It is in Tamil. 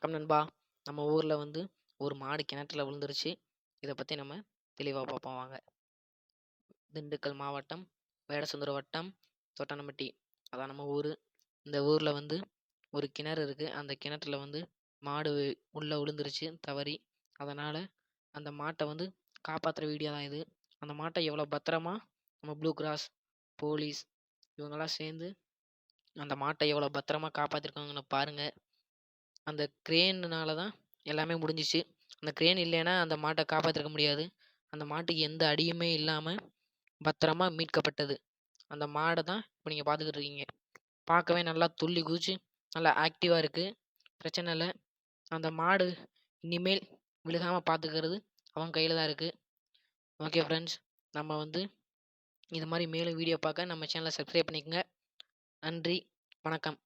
வணக்கம் நண்பா. நம்ம ஊர்ல ஒரு மாடு கிணற்றுல விழுந்துருச்சு. இத பத்தி நம்ம தெளிவா பார்ப்போம் வாங்க. திண்டுக்கல் மாவட்டம், வேடசந்தூர் வட்டம், தொட்டனம்பட்டி. அதான் நம்ம ஊரு. இந்த ஊர்ல ஒரு கிணறு இருக்கு. அந்த கிணற்றுல மாடு உள்ள விழுந்துருச்சு தவறி. அதனால அந்த மாட்ட காப்பாத்துற வீடியோ தான் இது. அந்த மாட்ட எவ்வளோ பத்திரமா நம்ம ப்ளூ கிராஸ், போலீஸ் இவங்கெல்லாம் சேர்ந்து அந்த மாட்ட எவ்வளோ பத்திரமா காப்பாத்திருக்காங்கன்னு பாருங்க. அந்த கிரேன்னால தான் எல்லாமே முடிஞ்சிச்சு. அந்த கிரேன் இல்லைன்னா அந்த மாட்டை காப்பாற்றிருக்க முடியாது. அந்த மாட்டுக்கு எந்த அடியுமே இல்லாமல் பத்திரமா மீட்கப்பட்டது. அந்த மாடை தான் இப்போ நீங்கள் பார்த்துக்கிட்டு இருக்கீங்க. பார்க்கவே நல்லா துள்ளி குதிச்சு நல்லா ஆக்டிவாக இருக்குது. பிரச்சனை இல்லை. அந்த மாடு இனிமேல் விழுகாமல் பார்த்துக்கிறது அவங்க கையில் தான் இருக்குது. ஓகே ஃப்ரெண்ட்ஸ், நம்ம இது மாதிரி மேலும் வீடியோ பார்க்க நம்ம சேனலை சப்ஸ்கிரைப் பண்ணிக்கோங்க. நன்றி, வணக்கம்.